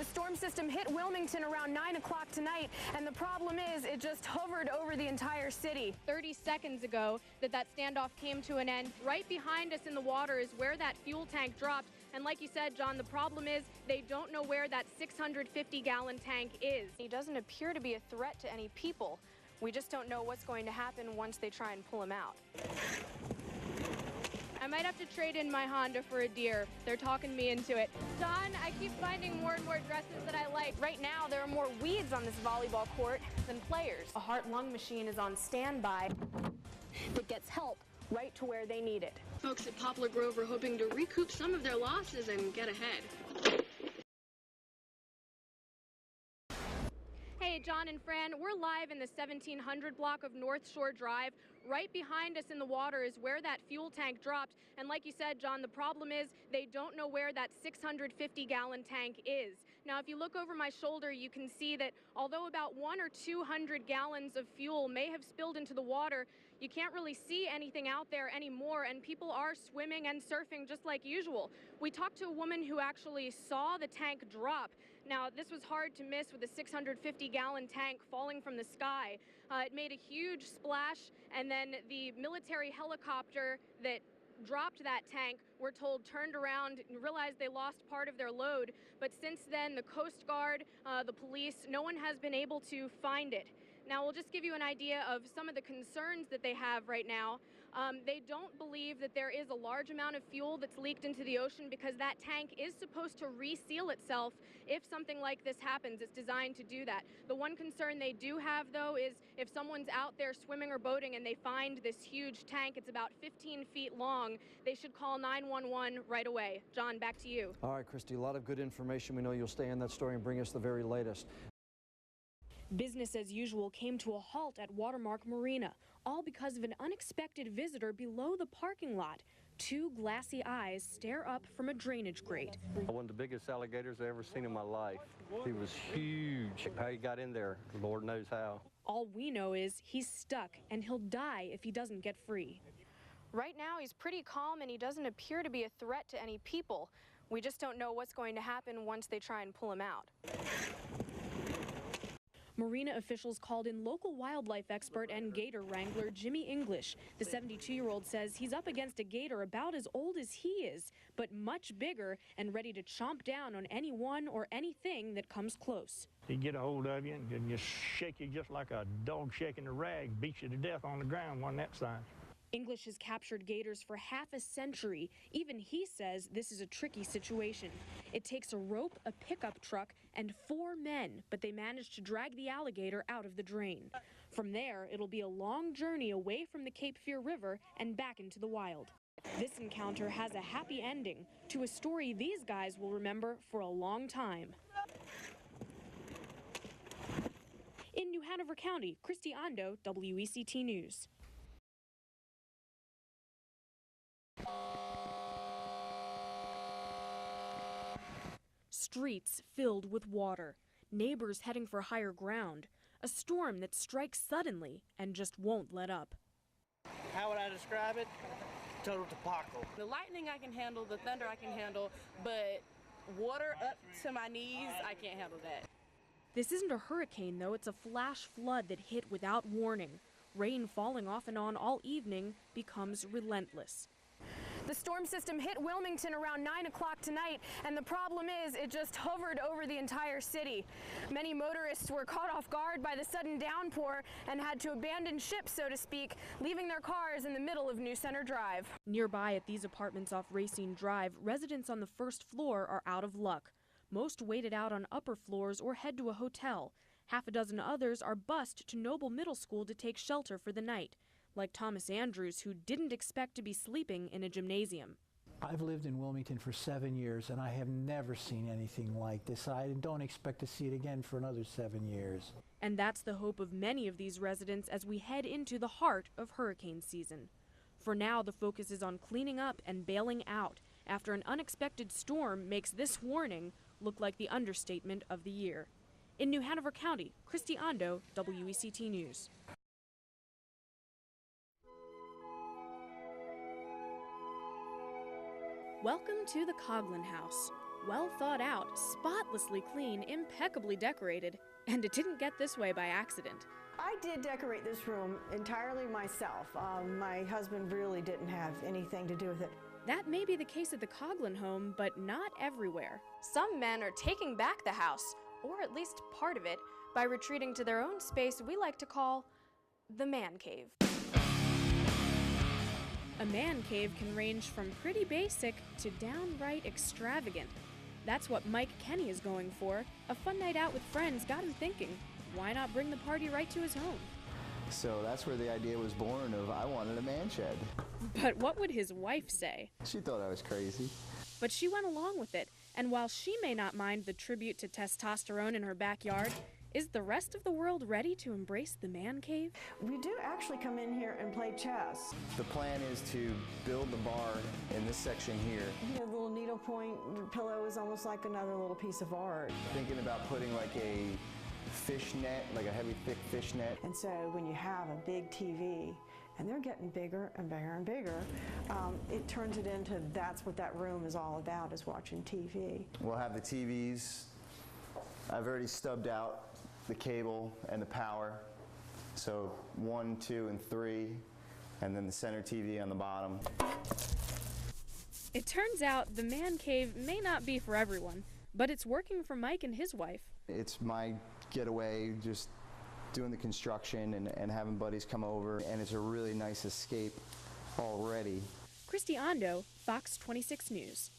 The storm system hit Wilmington around 9 o'clock tonight, and the problem is it just hovered over the entire city. 30 seconds ago that standoff came to an end. Right behind us in the water is where that fuel tank dropped. And like you said, John, the problem is they don't know where that 650-gallon tank is. He doesn't appear to be a threat to any people. We just don't know what's going to happen once they try and pull him out. I might have to trade in my Honda for a Deer. They're talking me into it. John, I keep finding more and more dresses that I like. Right now, there are more weeds on this volleyball court than players. A heart-lung machine is on standby that gets help right to where they need it. Folks at Poplar Grove are hoping to recoup some of their losses and get ahead. Hey, John and Fran, we're live in the 1700 block of North Shore Drive. Right behind us in the water is where that fuel tank dropped. And like you said, John, the problem is they don't know where that 650-gallon tank is. Now, if you look over my shoulder, you can see that although about 100 or 200 gallons of fuel may have spilled into the water, you can't really see anything out there anymore, and people are swimming and surfing just like usual. We talked to a woman who actually saw the tank drop. Now, this was hard to miss with a 650-gallon tank falling from the sky. It made a huge splash, and then the military helicopter that dropped that tank, we're told, turned around and realized they lost part of their load. But since then, the Coast Guard, the police, no one has been able to find it. Now, we'll just give you an idea of some of the concerns that they have right now. They don't believe that there is a large amount of fuel that's leaked into the ocean because that tank is supposed to reseal itself if something like this happens. It's designed to do that. The one concern they do have, though, is if someone's out there swimming or boating and they find this huge tank, it's about 15 feet long, they should call 911 right away. John, back to you. All right, Kristy, a lot of good information. We know you'll stay on that story and bring us the very latest. Business as usual came to a halt at Watermark Marina, all because of an unexpected visitor below the parking lot. Two glassy eyes stare up from a drainage grate. One of the biggest alligators I've ever seen in my life. He was huge. How he got in there, Lord knows how. All we know is he's stuck and he'll die if he doesn't get free. Right now he's pretty calm and he doesn't appear to be a threat to any people. We just don't know what's going to happen once they try and pull him out. Marina officials called in local wildlife expert and gator wrangler Jimmy English. The 72-year-old says he's up against a gator about as old as he is, but much bigger and ready to chomp down on anyone or anything that comes close. He'd get a hold of you and just shake you just like a dog shaking a rag, beat you to death on the ground on that side. English has captured gators for half a century. Even he says this is a tricky situation. It takes a rope, a pickup truck, and 4 men, but they managed to drag the alligator out of the drain. From there, it'll be a long journey away from the Cape Fear River and back into the wild. This encounter has a happy ending to a story these guys will remember for a long time. In New Hanover County, Kristy Ondo, WECT News. Streets filled with water, neighbors heading for higher ground, a storm that strikes suddenly and just won't let up. How would I describe it? Total debacle. The lightning I can handle, the thunder I can handle, but water up to my knees, I can't handle that. This isn't a hurricane, though. It's a flash flood that hit without warning. Rain falling off and on all evening becomes relentless. The storm system hit Wilmington around 9 o'clock tonight, and the problem is it just hovered over the entire city. Many motorists were caught off guard by the sudden downpour and had to abandon ship, so to speak, leaving their cars in the middle of New Center Drive. Nearby at these apartments off Racine Drive, residents on the first floor are out of luck. Most waited out on upper floors or head to a hotel. Half a dozen others are bused to Noble Middle School to take shelter for the night, like Thomas Andrews, who didn't expect to be sleeping in a gymnasium. I've lived in Wilmington for 7 years, and I have never seen anything like this. I don't expect to see it again for another 7 years. And that's the hope of many of these residents as we head into the heart of hurricane season. For now, the focus is on cleaning up and bailing out after an unexpected storm makes this warning look like the understatement of the year. In New Hanover County, Kristy Ondo, WECT News. Welcome to the Coughlin House. Well thought out, spotlessly clean, impeccably decorated. And it didn't get this way by accident. I did decorate this room entirely myself. My husband really didn't have anything to do with it. That may be the case at the Coughlin home, but not everywhere. Some men are taking back the house, or at least part of it, by retreating to their own space we like to call the man cave. A man cave can range from pretty basic to downright extravagant. That's what Mike Kenny is going for. A fun night out with friends got him thinking, why not bring the party right to his home? So that's where the idea was born of I wanted a man shed. But what would his wife say? She thought I was crazy. But she went along with it, and while she may not mind the tribute to testosterone in her backyard, is the rest of the world ready to embrace the man cave? We do actually come in here and play chess. The plan is to build the bar in this section here. You know, the little needlepoint pillow is almost like another little piece of art. Thinking about putting like a fish net, like a heavy thick fish net. And so when you have a big TV, and they're getting bigger and bigger and bigger, it turns it into that's what that room is all about, is watching TV. We'll have the TVs. I've already stubbed out the cable and the power. So 1, 2, and 3, and then the center TV on the bottom. It turns out the man cave may not be for everyone, but it's working for Mike and his wife. It's my getaway, just doing the construction and having buddies come over, and it's a really nice escape already. Kristy Ondo, Fox 26 News.